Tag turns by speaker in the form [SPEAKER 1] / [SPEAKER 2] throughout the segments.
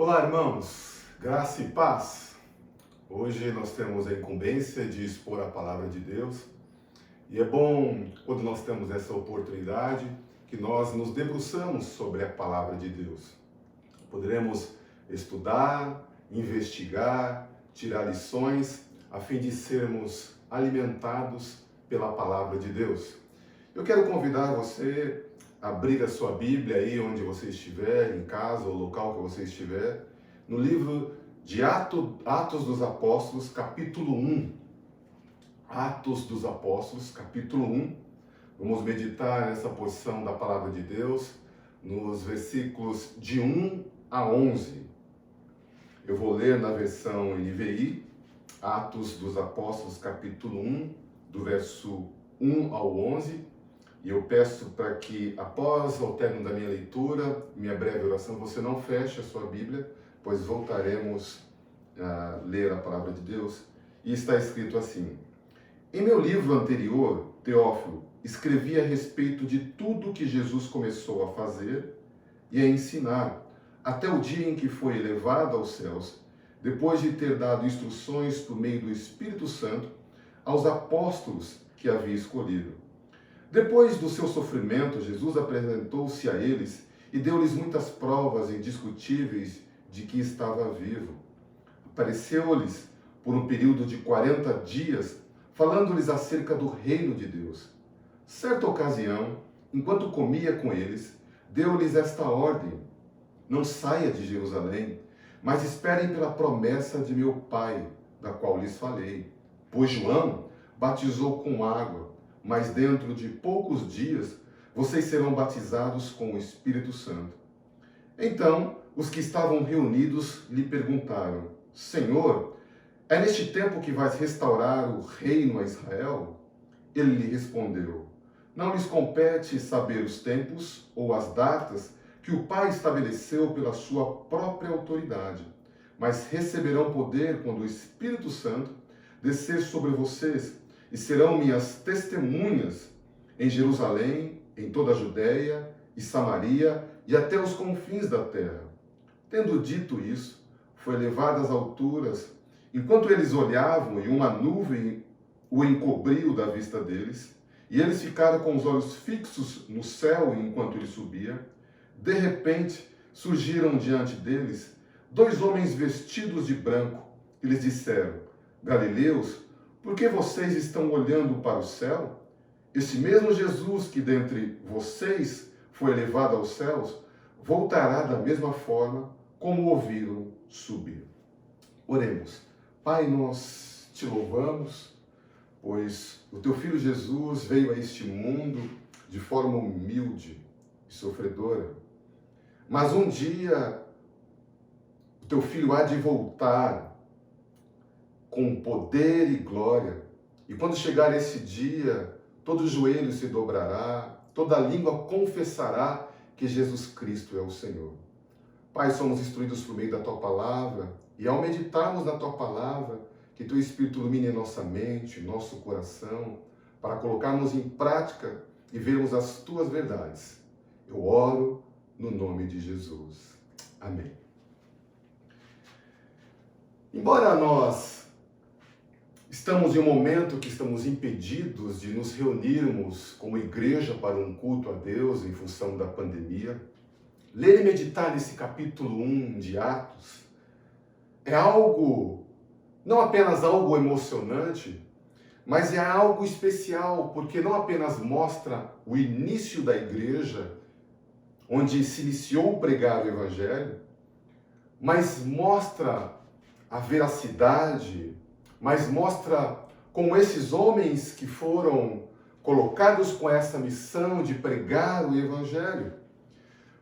[SPEAKER 1] Olá, irmãos, graça e paz. Hoje nós temos a incumbência de expor a palavra de Deus e é bom, quando nós temos essa oportunidade, que nós nos debruçamos sobre a palavra de Deus. Poderemos estudar, investigar, tirar lições, a fim de sermos alimentados pela palavra de Deus. Eu quero convidar você a abrir a sua Bíblia aí onde você estiver, em casa ou local que você estiver, no livro de Atos dos Apóstolos, capítulo 1. Atos dos Apóstolos, capítulo 1. Vamos meditar nessa porção da palavra de Deus, nos versículos de 1 a 11. Eu vou ler na versão NVI, Atos dos Apóstolos, capítulo 1, do verso 1 ao 11. E eu peço para que, após o término da minha leitura, minha breve oração, você não feche a sua Bíblia, pois voltaremos a ler a palavra de Deus. E está escrito assim: Em meu livro anterior, Teófilo, escrevi a respeito de tudo que Jesus começou a fazer e a ensinar, até o dia em que foi elevado aos céus, depois de ter dado instruções por meio do Espírito Santo aos apóstolos que havia escolhido. Depois do seu sofrimento, Jesus apresentou-se a eles e deu-lhes muitas provas indiscutíveis de que estava vivo. Apareceu-lhes por um período de 40 dias, falando-lhes acerca do reino de Deus. Certa ocasião, enquanto comia com eles, deu-lhes esta ordem: Não saia de Jerusalém, mas esperem pela promessa de meu Pai, da qual lhes falei. Pois João batizou com água, mas dentro de poucos dias vocês serão batizados com o Espírito Santo. Então, os que estavam reunidos lhe perguntaram: Senhor, é neste tempo que vais restaurar o reino a Israel? Ele lhe respondeu: Não lhes compete saber os tempos ou as datas que o Pai estabeleceu pela sua própria autoridade, mas receberão poder quando o Espírito Santo descer sobre vocês, e serão minhas testemunhas em Jerusalém, em toda a Judéia e Samaria e até os confins da terra. Tendo dito isso, foi levado às alturas. Enquanto eles olhavam, e uma nuvem o encobriu da vista deles, e eles ficaram com os olhos fixos no céu enquanto ele subia, de repente surgiram diante deles 2 homens vestidos de branco, e lhes disseram: Galileus, por que vocês estão olhando para o céu? Esse mesmo Jesus que dentre vocês foi elevado aos céus, voltará da mesma forma como o viram subir. Oremos. Pai, nós te louvamos, pois o teu Filho Jesus veio a este mundo de forma humilde e sofredora. Mas um dia o teu Filho há de voltar com poder e glória. E quando chegar esse dia, todo joelho se dobrará, toda língua confessará que Jesus Cristo é o Senhor. Pai, somos instruídos por meio da Tua Palavra, e ao meditarmos na Tua Palavra, que Teu Espírito ilumine nossa mente, nosso coração, para colocarmos em prática e vermos as Tuas verdades. Eu oro no nome de Jesus. Amém. Embora nós estamos em um momento que estamos impedidos de nos reunirmos como igreja para um culto a Deus em função da pandemia, ler e meditar nesse capítulo 1 de Atos é algo, não apenas algo emocionante, mas é algo especial, porque não apenas mostra o início da igreja, onde se iniciou pregar o Evangelho, mas mostra a veracidade, mas mostra como esses homens que foram colocados com essa missão de pregar o Evangelho.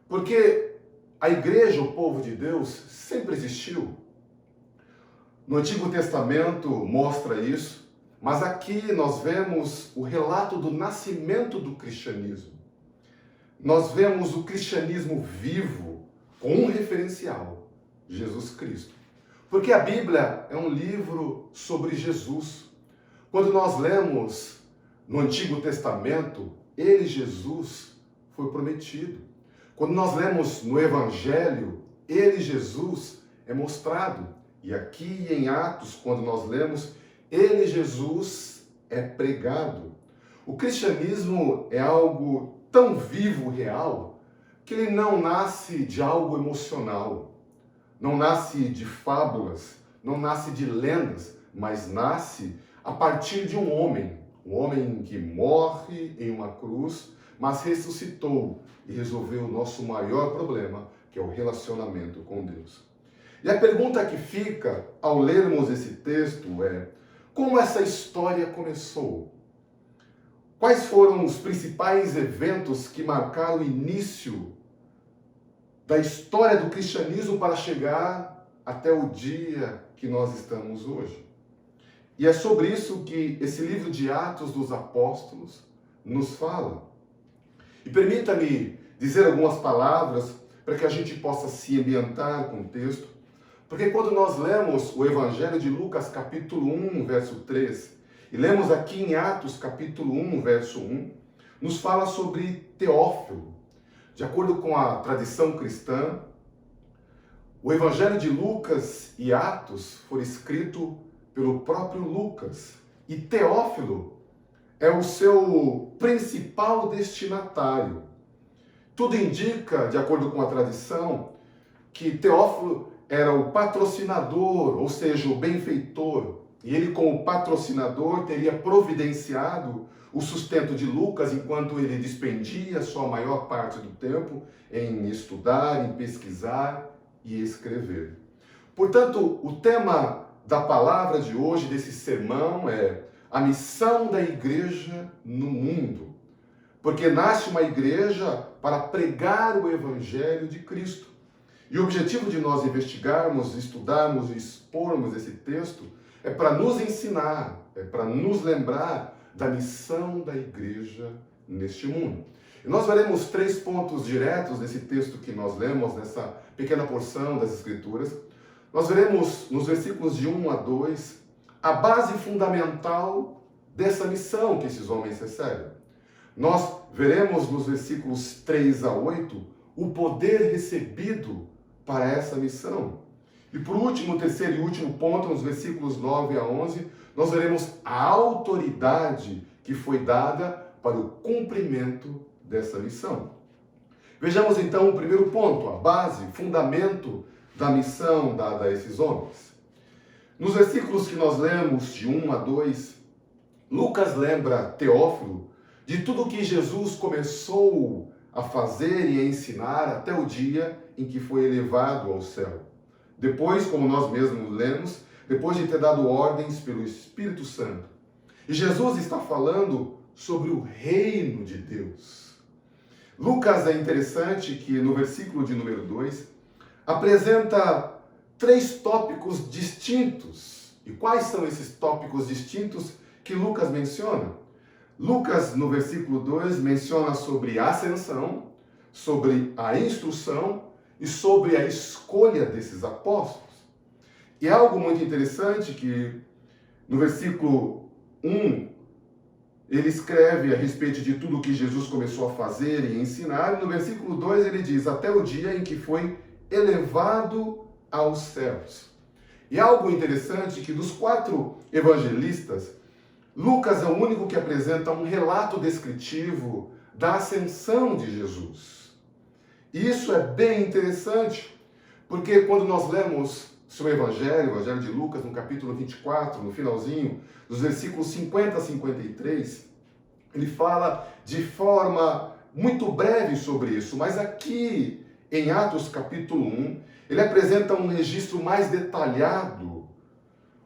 [SPEAKER 1] Porque a igreja, o povo de Deus, sempre existiu. No Antigo Testamento mostra isso, mas aqui nós vemos o relato do nascimento do cristianismo. Nós vemos o cristianismo vivo com um referencial: Jesus Cristo. Porque a Bíblia é um livro sobre Jesus. Quando nós lemos no Antigo Testamento, ele, Jesus, foi prometido. Quando nós lemos no Evangelho, ele, Jesus, é mostrado. E aqui em Atos, quando nós lemos, ele, Jesus, é pregado. O cristianismo é algo tão vivo, real, que ele não nasce de algo emocional, não nasce de fábulas, não nasce de lendas, mas nasce a partir de um homem que morre em uma cruz, mas ressuscitou e resolveu o nosso maior problema, que é o relacionamento com Deus. E a pergunta que fica ao lermos esse texto é: como essa história começou? Quais foram os principais eventos que marcaram o início da história do cristianismo para chegar até o dia que nós estamos hoje? E é sobre isso que esse livro de Atos dos Apóstolos nos fala. E permita-me dizer algumas palavras para que a gente possa se ambientar com o texto, porque quando nós lemos o Evangelho de Lucas, capítulo 1, verso 3, e lemos aqui em Atos, capítulo 1, verso 1, nos fala sobre Teófilo. De acordo com a tradição cristã, o Evangelho de Lucas e Atos foram escritos pelo próprio Lucas, e Teófilo é o seu principal destinatário. Tudo indica, de acordo com a tradição, que Teófilo era o patrocinador, ou seja, o benfeitor, e ele, como patrocinador, teria providenciado o sustento de Lucas enquanto ele despendia sua maior parte do tempo em estudar, em pesquisar e escrever. Portanto, o tema da palavra de hoje, desse sermão, é a missão da igreja no mundo. Porque nasce uma igreja para pregar o evangelho de Cristo. E o objetivo de nós investigarmos, estudarmos e expormos esse texto é para nos ensinar, é para nos lembrar da missão da igreja neste mundo. E nós veremos 3 pontos diretos desse texto que nós lemos, nessa pequena porção das Escrituras. Nós veremos nos versículos de 1 a 2 a base fundamental dessa missão que esses homens recebem. Nós veremos nos versículos 3 a 8 o poder recebido para essa missão. E por último, terceiro e último ponto, nos versículos 9 a 11, nós veremos a autoridade que foi dada para o cumprimento dessa missão. Vejamos então o primeiro ponto, a base, fundamento da missão dada a esses homens. Nos versículos que nós lemos, de 1 a 2, Lucas lembra Teófilo de tudo que Jesus começou a fazer e a ensinar até o dia em que foi elevado ao céu. Depois, como nós mesmos lemos, depois de ter dado ordens pelo Espírito Santo. E Jesus está falando sobre o reino de Deus. Lucas é interessante que no versículo de número 2 apresenta 3 tópicos distintos. E quais são esses tópicos distintos que Lucas menciona? Lucas, no versículo 2, menciona sobre a ascensão, sobre a instrução e sobre a escolha desses apóstolos. E é algo muito interessante que no versículo 1, ele escreve a respeito de tudo que Jesus começou a fazer e ensinar, e no versículo 2 ele diz, até o dia em que foi elevado aos céus. E é algo interessante que dos 4 evangelistas, Lucas é o único que apresenta um relato descritivo da ascensão de Jesus. E isso é bem interessante, porque quando nós lemos seu Evangelho, o Evangelho de Lucas, no capítulo 24, no finalzinho, dos versículos 50 a 53, ele fala de forma muito breve sobre isso, mas aqui em Atos capítulo 1, ele apresenta um registro mais detalhado,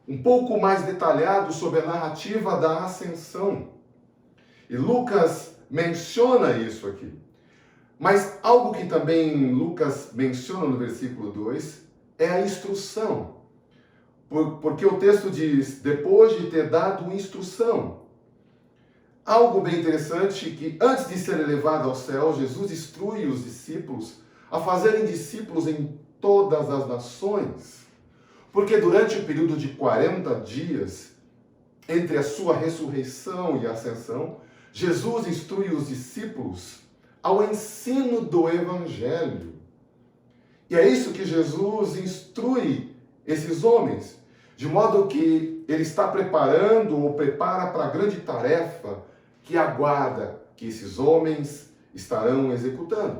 [SPEAKER 1] um pouco mais detalhado sobre a narrativa da ascensão. E Lucas menciona isso aqui. Mas algo que também Lucas menciona no versículo 2 é a instrução. Porque o texto diz, depois de ter dado instrução. Algo bem interessante que antes de ser elevado ao céu, Jesus instrui os discípulos a fazerem discípulos em todas as nações. Porque durante o período de 40 dias, entre a sua ressurreição e a ascensão, Jesus instrui os discípulos ao ensino do Evangelho. E é isso que Jesus instrui esses homens, de modo que ele está preparando ou prepara para a grande tarefa que aguarda que esses homens estarão executando.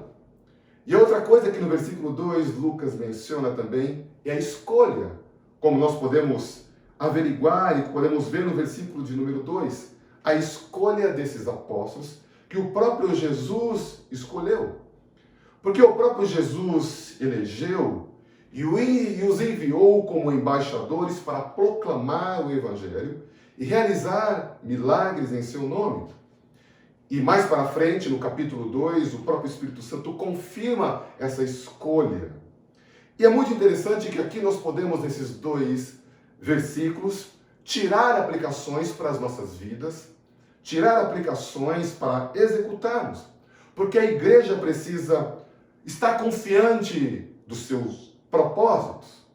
[SPEAKER 1] E outra coisa que no versículo 2 Lucas menciona também é a escolha, como nós podemos averiguar e podemos ver no versículo de número 2, a escolha desses apóstolos que o próprio Jesus escolheu. Porque o próprio Jesus elegeu e os enviou como embaixadores para proclamar o Evangelho e realizar milagres em seu nome. E mais para frente, no capítulo 2, o próprio Espírito Santo confirma essa escolha. E é muito interessante que aqui nós podemos, nesses 2 versículos, tirar aplicações para as nossas vidas, tirar aplicações para executarmos. Porque a igreja precisa estar confiante dos seus propósitos,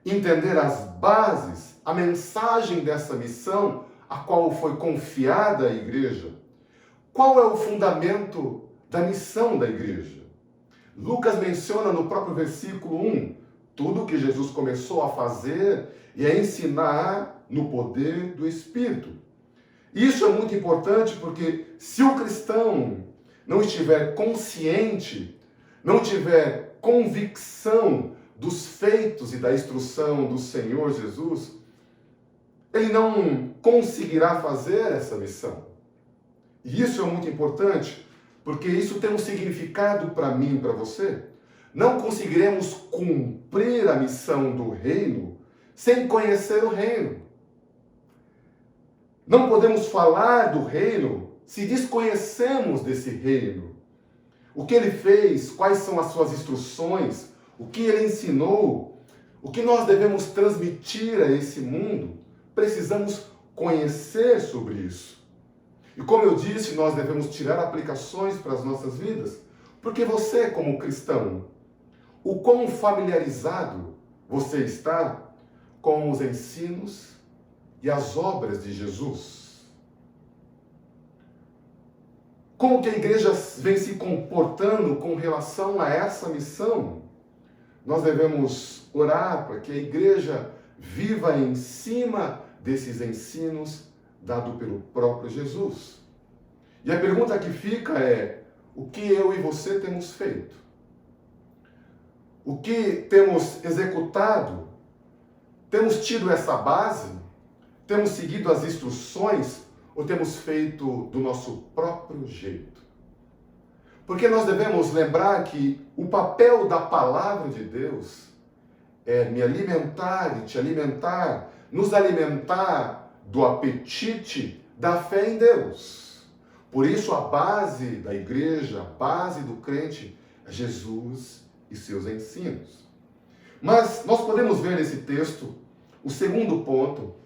[SPEAKER 1] entender as bases, a mensagem dessa missão a qual foi confiada à igreja. Qual é o fundamento da missão da igreja? Lucas menciona no próprio versículo 1, tudo que Jesus começou a fazer e a ensinar no poder do Espírito. Isso é muito importante porque se o cristão não estiver consciente, não tiver convicção dos feitos e da instrução do Senhor Jesus, ele não conseguirá fazer essa missão. E isso é muito importante, porque isso tem um significado para mim e para você. Não conseguiremos cumprir a missão do reino sem conhecer o reino. Não podemos falar do reino se desconhecemos desse reino. O que ele fez, quais são as suas instruções, o que ele ensinou, o que nós devemos transmitir a esse mundo, precisamos conhecer sobre isso. E como eu disse, nós devemos tirar aplicações para as nossas vidas, porque você, como cristão, o quão familiarizado você está com os ensinos e as obras de Jesus? Como que a igreja vem se comportando com relação a essa missão? Nós devemos orar para que a igreja viva em cima desses ensinos dados pelo próprio Jesus. E a pergunta que fica é: o que eu e você temos feito? O que temos executado? Temos tido essa base? Temos seguido as instruções? Ou temos feito do nosso próprio jeito? Porque nós devemos lembrar que o papel da palavra de Deus é me alimentar e te alimentar, nos alimentar do apetite da fé em Deus. Por isso a base da igreja, a base do crente é Jesus e seus ensinos. Mas nós podemos ver nesse texto o segundo ponto,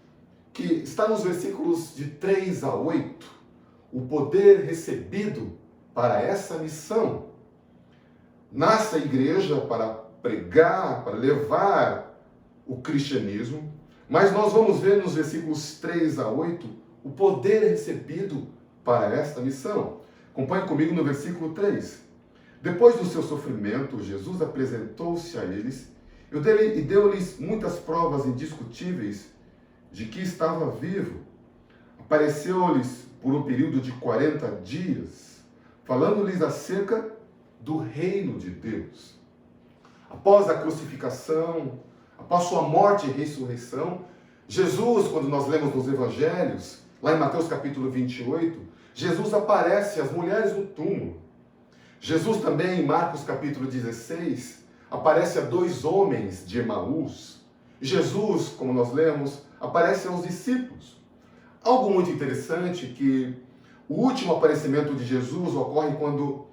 [SPEAKER 1] que está nos versículos de 3 a 8, o poder recebido para essa missão. Nasce a igreja para pregar, para levar o cristianismo, mas nós vamos ver nos versículos 3 a 8 o poder recebido para esta missão. Acompanhe comigo no versículo 3. Depois do seu sofrimento, Jesus apresentou-se a eles e deu-lhes muitas provas indiscutíveis de que estava vivo. Apareceu-lhes por um período de 40 dias, falando-lhes acerca do reino de Deus. Após a crucificação, após sua morte e ressurreição, Jesus, quando nós lemos nos evangelhos, lá em Mateus capítulo 28, Jesus aparece às mulheres no túmulo. Jesus também, em Marcos capítulo 16, aparece a 2 homens de Emaús. Jesus, como nós lemos, aparece aos discípulos. Algo muito interessante que o último aparecimento de Jesus ocorre quando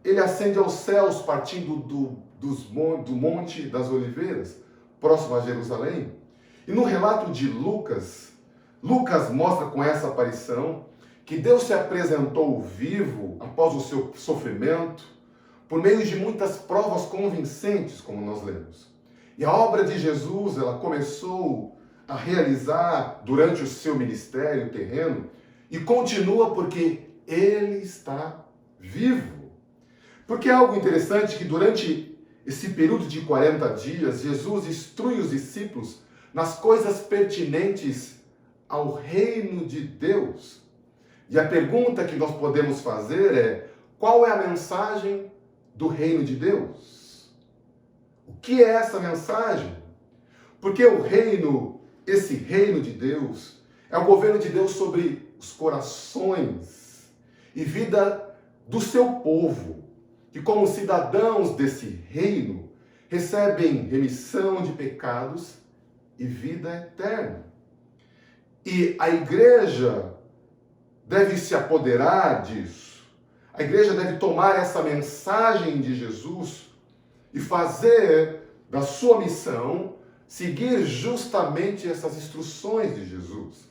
[SPEAKER 1] ele ascende aos céus partindo do Monte das Oliveiras, próximo a Jerusalém. E no relato de Lucas, Lucas mostra com essa aparição que Deus se apresentou vivo após o seu sofrimento, por meio de muitas provas convincentes, como nós lemos. E a obra de Jesus, ela começou a realizar durante o seu ministério terreno e continua porque ele está vivo. Porque é algo interessante que durante esse período de 40 dias, Jesus instrui os discípulos nas coisas pertinentes ao reino de Deus. E a pergunta que nós podemos fazer é: qual é a mensagem do reino de Deus? O que é essa mensagem? Porque o reino, esse reino de Deus, é o governo de Deus sobre os corações e vida do seu povo, que como cidadãos desse reino, recebem remissão de pecados e vida eterna. E a igreja deve se apoderar disso. A igreja deve tomar essa mensagem de Jesus e fazer da sua missão seguir justamente essas instruções de Jesus.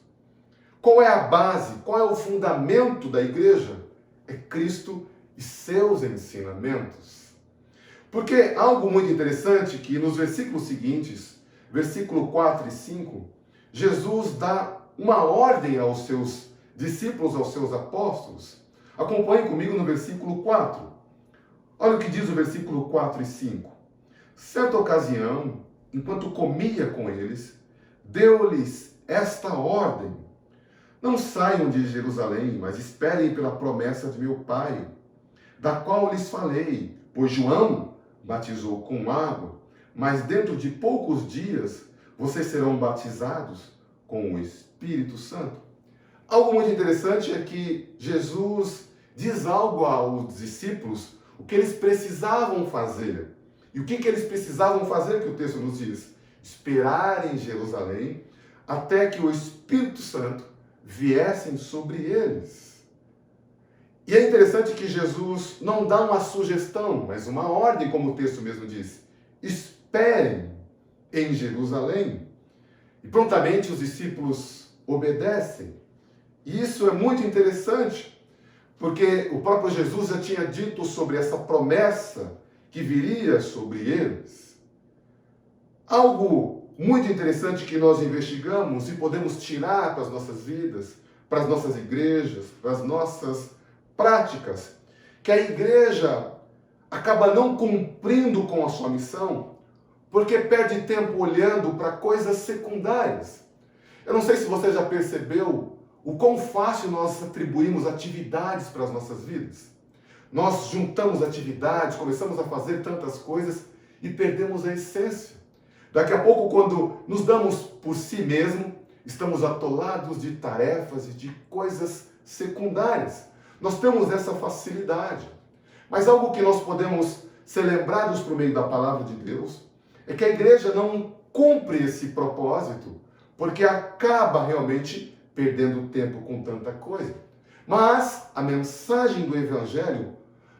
[SPEAKER 1] Qual é a base, qual é o fundamento da igreja? É Cristo e seus ensinamentos. Porque algo muito interessante que nos versículos seguintes, versículo 4 e 5, Jesus dá uma ordem aos seus discípulos, aos seus apóstolos. Acompanhe comigo no versículo 4. Olha o que diz o versículo 4 e 5. Certa ocasião, enquanto comia com eles, deu-lhes esta ordem: não saiam de Jerusalém, mas esperem pela promessa de meu Pai, da qual lhes falei, pois João batizou com água, mas dentro de poucos dias vocês serão batizados com o Espírito Santo. Algo muito interessante é que Jesus diz algo aos discípulos, o que eles precisavam fazer. E o que eles precisavam fazer, que o texto nos diz? Esperar em Jerusalém até que o Espírito Santo viesse sobre eles. E é interessante que Jesus não dá uma sugestão, mas uma ordem, como o texto mesmo diz. Esperem em Jerusalém. E prontamente os discípulos obedecem. E isso é muito interessante, porque o próprio Jesus já tinha dito sobre essa promessa que viria sobre eles. Algo muito interessante que nós investigamos e podemos tirar para as nossas vidas, para as nossas igrejas, para as nossas práticas, que a igreja acaba não cumprindo com a sua missão, porque perde tempo olhando para coisas secundárias. Eu não sei se você já percebeu o quão fácil nós atribuímos atividades para as nossas vidas. Nós juntamos atividades, começamos a fazer tantas coisas e perdemos a essência. Daqui a pouco, quando nos damos por si mesmo, estamos atolados de tarefas e de coisas secundárias. Nós temos essa facilidade. Mas algo que nós podemos ser lembrados por meio da palavra de Deus é que a igreja não cumpre esse propósito porque acaba realmente perdendo tempo com tanta coisa. Mas a mensagem do Evangelho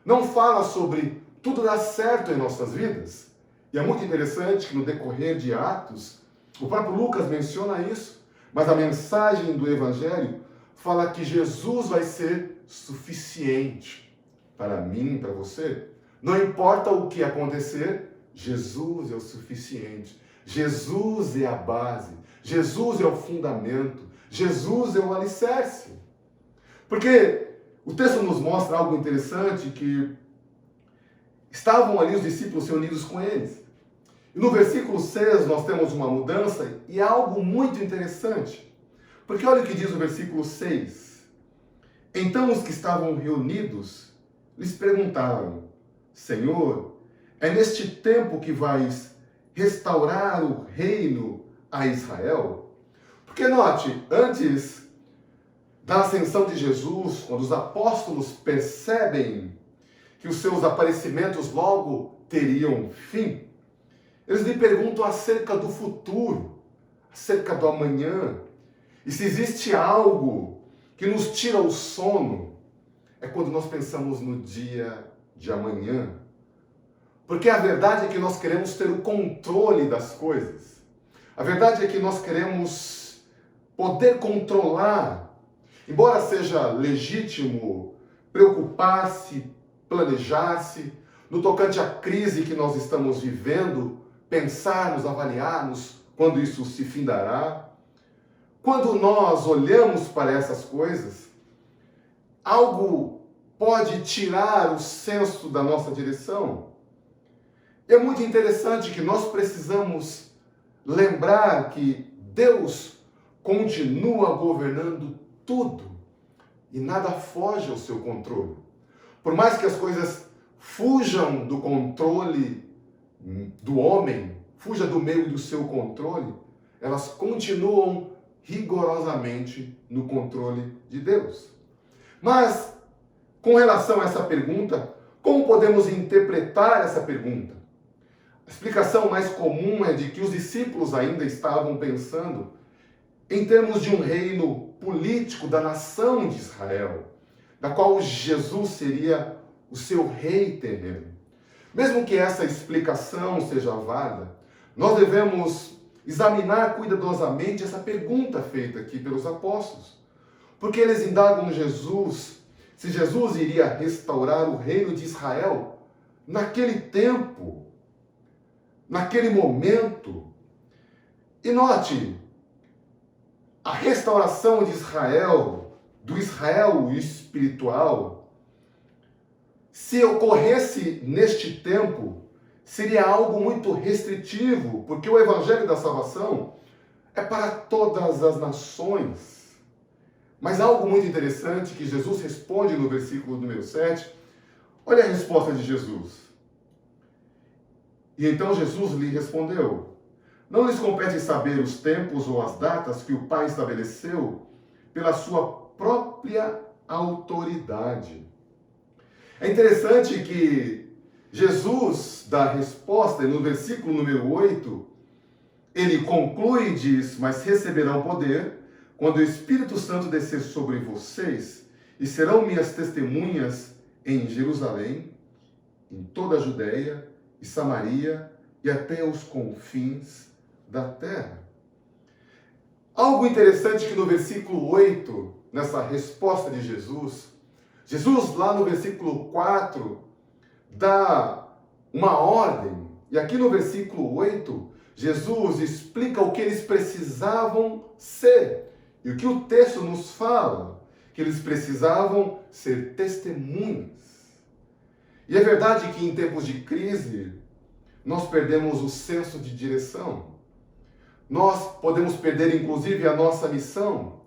[SPEAKER 1] não fala sobre tudo dar certo em nossas vidas. E é muito interessante que no decorrer de Atos, o próprio Lucas menciona isso, mas a mensagem do Evangelho fala que Jesus vai ser suficiente para mim, para você. Não importa o que acontecer, Jesus é o suficiente. Jesus é a base. Jesus é o fundamento. Jesus é o alicerce. Porque o texto nos mostra algo interessante, que estavam ali os discípulos reunidos com eles. E no versículo 6 nós temos uma mudança e é algo muito interessante. Porque olha o que diz o versículo 6. Então os que estavam reunidos lhes perguntaram: Senhor, é neste tempo que vais restaurar o reino a Israel? Porque note, antes da ascensão de Jesus, quando os apóstolos percebem que os seus aparecimentos logo teriam fim, eles lhe perguntam acerca do futuro, acerca do amanhã. E se existe algo que nos tira o sono, é quando nós pensamos no dia de amanhã. Porque a verdade é que nós queremos ter o controle das coisas. A verdade é que nós queremos poder controlar. Embora seja legítimo preocupar-se, planejar-se, no tocante à crise que nós estamos vivendo, pensarmos, avaliarmos quando isso se findará. Quando nós olhamos para essas coisas, algo pode tirar o senso da nossa direção. É muito interessante que nós precisamos lembrar que Deus continua governando tudo e nada foge ao seu controle. Por mais que as coisas fujam do controle do homem, fuja do meio do seu controle, elas continuam rigorosamente no controle de Deus. Mas, com relação a essa pergunta, como podemos interpretar essa pergunta? A explicação mais comum é de que os discípulos ainda estavam pensando em termos de um reino político da nação de Israel, da qual Jesus seria o seu rei terreno. Mesmo que essa explicação seja válida, nós devemos examinar cuidadosamente essa pergunta feita aqui pelos apóstolos, porque eles indagam Jesus se Jesus iria restaurar o reino de Israel naquele tempo, naquele momento. E note, a restauração de Israel, do Israel espiritual, se ocorresse neste tempo, seria algo muito restritivo, porque o evangelho da salvação é para todas as nações. Mas algo muito interessante que Jesus responde no versículo número 7, olha a resposta de Jesus. E então Jesus lhe respondeu: não lhes compete saber os tempos ou as datas que o Pai estabeleceu pela sua própria autoridade. É interessante que Jesus dá a resposta, e no versículo número 8, ele conclui e diz: mas receberão poder quando o Espírito Santo descer sobre vocês, e serão minhas testemunhas em Jerusalém, em toda a Judéia e Samaria e até os confins da terra. Algo interessante que no versículo 8, nessa resposta de Jesus, Jesus lá no versículo 4 dá uma ordem, e aqui no versículo 8, Jesus explica o que eles precisavam ser. E o que o texto nos fala? Que eles precisavam ser testemunhas. E é verdade que em tempos de crise, nós perdemos o senso de direção. Nós podemos perder, inclusive, a nossa missão.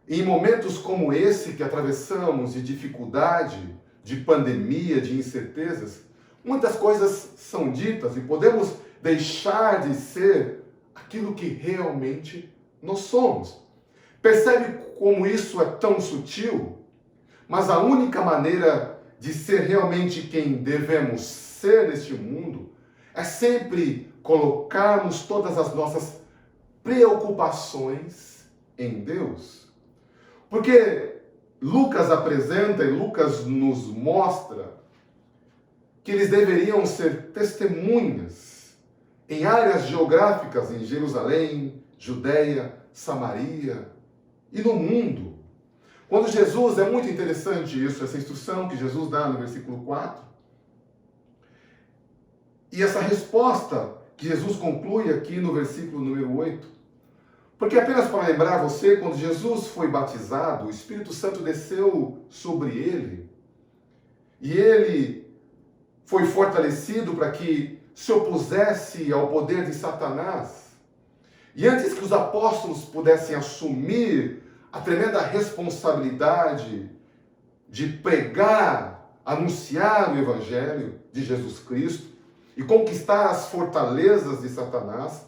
[SPEAKER 1] Em momentos como esse que atravessamos, de dificuldade, de pandemia, de incertezas, muitas coisas são ditas e podemos deixar de ser aquilo que realmente nós somos. Percebe como isso é tão sutil? Mas a única maneira de ser realmente quem devemos ser neste mundo é sempre colocarmos todas as nossas preocupações em Deus. Porque Lucas apresenta e Lucas nos mostra que eles deveriam ser testemunhas em áreas geográficas em Jerusalém, Judéia, Samaria e no mundo. Quando Jesus, é muito interessante isso, essa instrução que Jesus dá no versículo 4, e essa resposta que Jesus conclui aqui no versículo número 8, porque apenas para lembrar você, quando Jesus foi batizado, o Espírito Santo desceu sobre ele, e ele foi fortalecido para que se opusesse ao poder de Satanás. E antes que os apóstolos pudessem assumir a tremenda responsabilidade de pregar, anunciar o Evangelho de Jesus Cristo e conquistar as fortalezas de Satanás,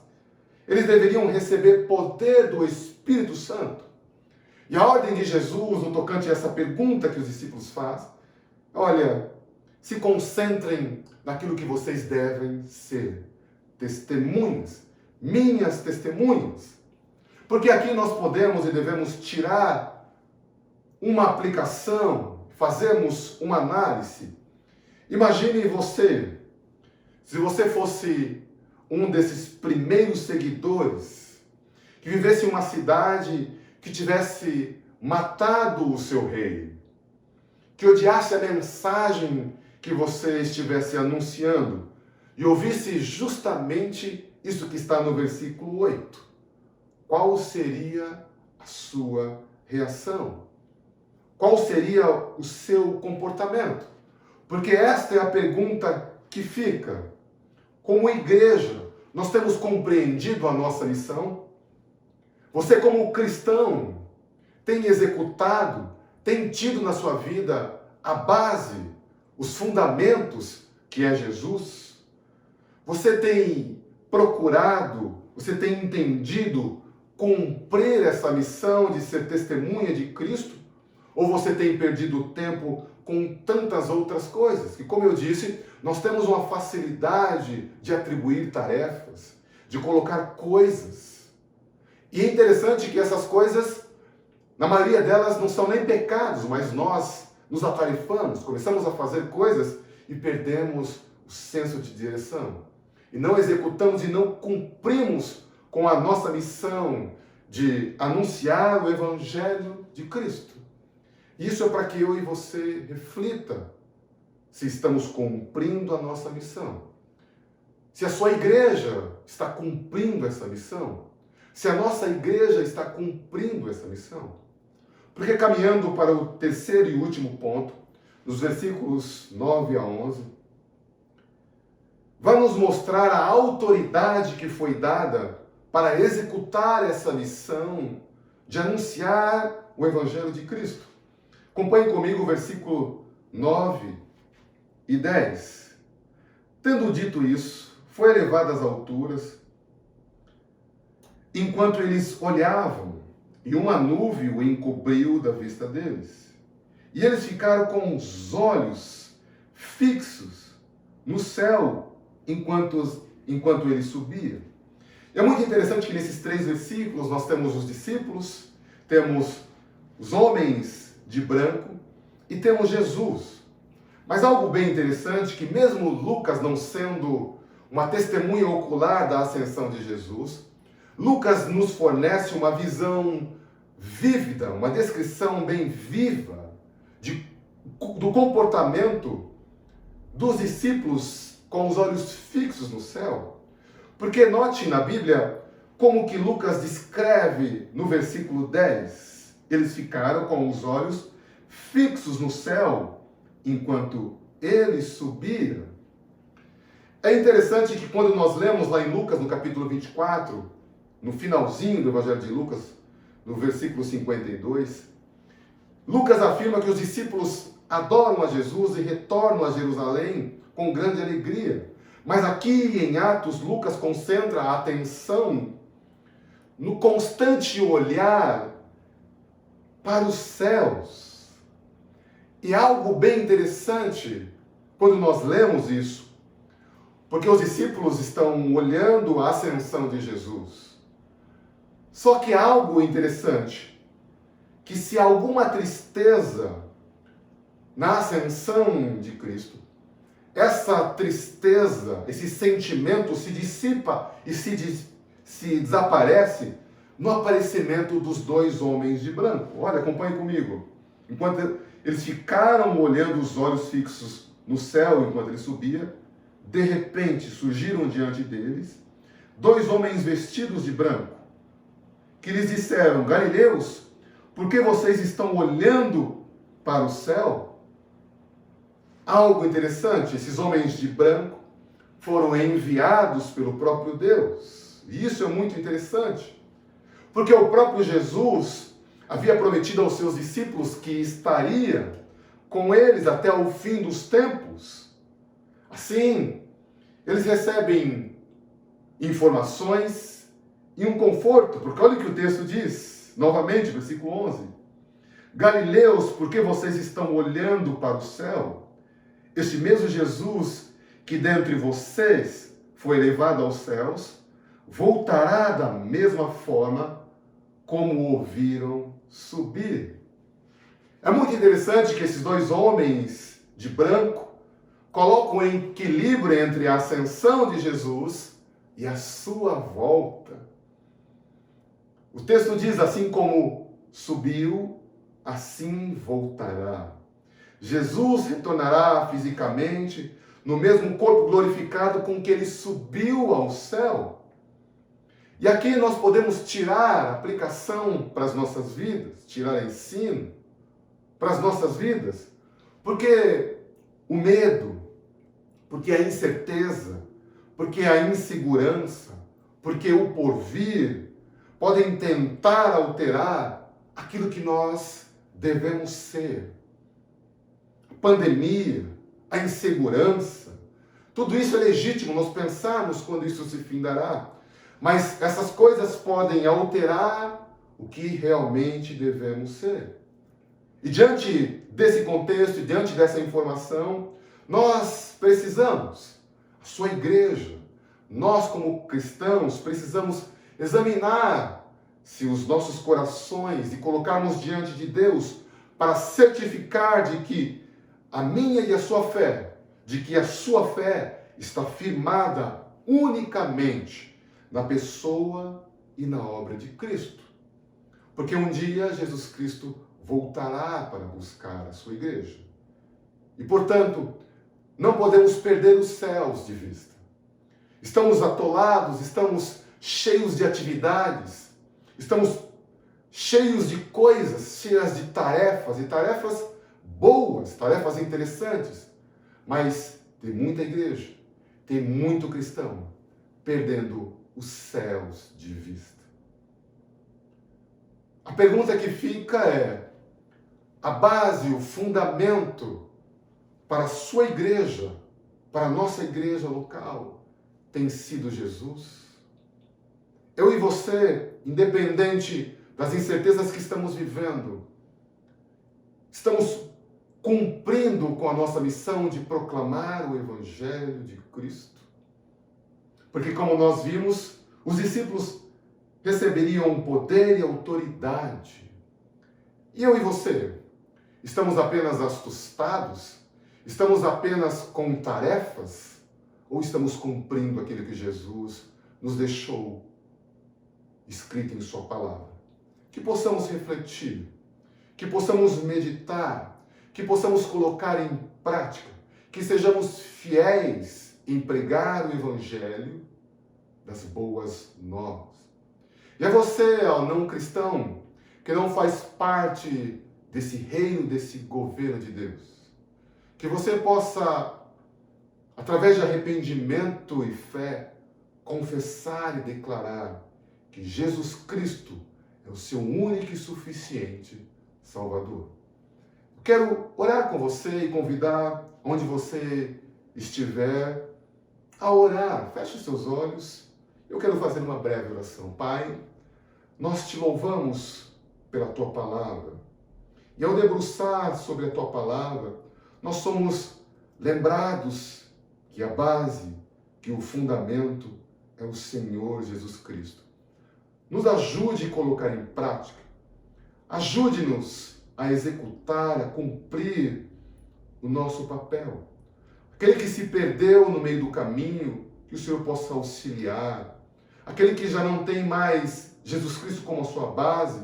[SPEAKER 1] eles deveriam receber poder do Espírito Santo. E a ordem de Jesus, no tocante a essa pergunta que os discípulos fazem, olha, se concentrem naquilo que vocês devem ser, testemunhas, minhas testemunhas. Porque aqui nós podemos e devemos tirar uma aplicação, fazermos uma análise. Imagine você, se você fosse um desses primeiros seguidores, que vivesse em uma cidade que tivesse matado o seu rei, que odiasse a mensagem que você estivesse anunciando e ouvisse justamente isso que está no versículo 8. Qual seria a sua reação? Qual seria o seu comportamento? Porque esta é a pergunta que fica. como igreja, nós temos compreendido a nossa missão? Você, como cristão, tem executado, tem tido na sua vida a base, os fundamentos que é Jesus? Você tem procurado, você tem entendido cumprir essa missão de ser testemunha de Cristo? Ou você tem perdido tempo com tantas outras coisas? Que, como eu disse, nós temos uma facilidade de atribuir tarefas, de colocar coisas. E é interessante que essas coisas, na maioria delas, não são nem pecados, mas nós nos atarefamos, começamos a fazer coisas e perdemos o senso de direção. E não executamos e não cumprimos com a nossa missão de anunciar o Evangelho de Cristo. Isso é para que eu e você reflita se estamos cumprindo a nossa missão. Se a sua igreja está cumprindo essa missão. Se a nossa igreja está cumprindo essa missão. Porque caminhando para o terceiro e último ponto, nos versículos 9 a 11, vai nos mostrar a autoridade que foi dada para executar essa missão de anunciar o Evangelho de Cristo. Acompanhe comigo o versículo 9 e 10. Tendo dito isso, foi elevado às alturas, enquanto eles olhavam, e uma nuvem o encobriu da vista deles. E eles ficaram com os olhos fixos no céu, enquanto ele subia. É muito interessante que nesses 3 versículos nós temos os discípulos, temos os homens de branco e temos Jesus. Mas algo bem interessante, que mesmo Lucas não sendo uma testemunha ocular da ascensão de Jesus, Lucas nos fornece uma visão vívida, uma descrição bem viva do comportamento dos discípulos com os olhos fixos no céu. Porque note na Bíblia como que Lucas descreve no versículo 10. Eles ficaram com os olhos fixos no céu enquanto ele subia. É interessante que quando nós lemos lá em Lucas, no capítulo 24, no finalzinho do Evangelho de Lucas, no versículo 52, Lucas afirma que os discípulos adoram a Jesus e retornam a Jerusalém com grande alegria. Mas aqui em Atos, Lucas concentra a atenção no constante olhar para os céus. E algo bem interessante quando nós lemos isso, porque os discípulos estão olhando a ascensão de Jesus. Só que algo interessante, que se há alguma tristeza na ascensão de Cristo, essa tristeza, esse sentimento se dissipa e se desaparece no aparecimento dos 2 homens de branco. Olha, acompanhe comigo. Enquanto eles ficaram olhando os olhos fixos no céu enquanto ele subia, de repente surgiram diante deles 2 homens vestidos de branco, que lhes disseram: Galileus, por que vocês estão olhando para o céu? Algo interessante, esses homens de branco foram enviados pelo próprio Deus. E isso é muito interessante, porque o próprio Jesus havia prometido aos seus discípulos que estaria com eles até o fim dos tempos. Assim, eles recebem informações e um conforto, porque olha o que o texto diz, novamente, versículo 11. Galileus, por que vocês estão olhando para o céu? Este mesmo Jesus que dentre vocês foi elevado aos céus, voltará da mesma forma como o ouviram subir. É muito interessante que esses 2 homens de branco colocam um equilíbrio entre a ascensão de Jesus e a sua volta. O texto diz: assim como subiu, assim voltará. Jesus retornará fisicamente no mesmo corpo glorificado com que ele subiu ao céu. E aqui nós podemos tirar aplicação para as nossas vidas, tirar ensino para as nossas vidas, porque o medo, porque a incerteza, porque a insegurança, porque o porvir podem tentar alterar aquilo que nós devemos ser. A pandemia, a insegurança, tudo isso é legítimo, nós pensarmos quando isso se findará. Mas essas coisas podem alterar o que realmente devemos ser. E diante desse contexto, diante dessa informação, nós precisamos, a sua igreja, nós como cristãos, precisamos examinar se os nossos corações e colocarmos diante de Deus para certificar de que a minha e a sua fé, de que a sua fé está firmada unicamente na pessoa e na obra de Cristo. Porque um dia Jesus Cristo voltará para buscar a sua igreja. E, portanto, não podemos perder os céus de vista. Estamos atolados, estamos cheios de atividades, estamos cheios de coisas, cheias de tarefas, e tarefas boas, tarefas interessantes. Mas tem muita igreja, tem muito cristão perdendo os céus de vista. A pergunta que fica é: a base, o fundamento para a sua igreja, para a nossa igreja local, tem sido Jesus? Eu e você, independente das incertezas que estamos vivendo, estamos cumprindo com a nossa missão de proclamar o Evangelho de Cristo? Porque, como nós vimos, os discípulos receberiam poder e autoridade. E eu e você, estamos apenas assustados? Estamos apenas com tarefas? Ou estamos cumprindo aquilo que Jesus nos deixou escrito em sua palavra? Que possamos refletir, que possamos meditar, que possamos colocar em prática, que sejamos fiéis em pregar o Evangelho das boas novas. E a você, ao não cristão, que não faz parte desse reino, desse governo de Deus, que você possa, através de arrependimento e fé, confessar e declarar que Jesus Cristo é o seu único e suficiente Salvador. Quero orar com você e convidar, onde você estiver, a orar. Feche os seus olhos. Eu quero fazer uma breve oração. Pai, nós te louvamos pela tua palavra. E ao debruçar sobre a tua palavra, nós somos lembrados que a base, que o fundamento é o Senhor Jesus Cristo. Nos ajude a colocar em prática. Ajude-nos a executar, a cumprir o nosso papel. Aquele que se perdeu no meio do caminho, que o Senhor possa auxiliar. Aquele que já não tem mais Jesus Cristo como a sua base,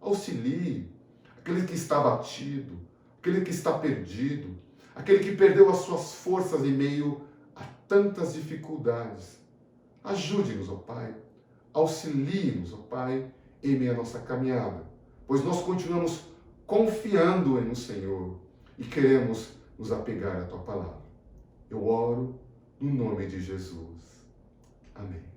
[SPEAKER 1] auxilie. Aquele que está abatido, aquele que está perdido, aquele que perdeu as suas forças em meio a tantas dificuldades. Ajude-nos, ó Pai. Auxilie-nos, ó Pai, em meio à nossa caminhada. Pois nós continuamos confiando no Senhor e queremos nos apegar à tua palavra. Eu oro no nome de Jesus. Amém.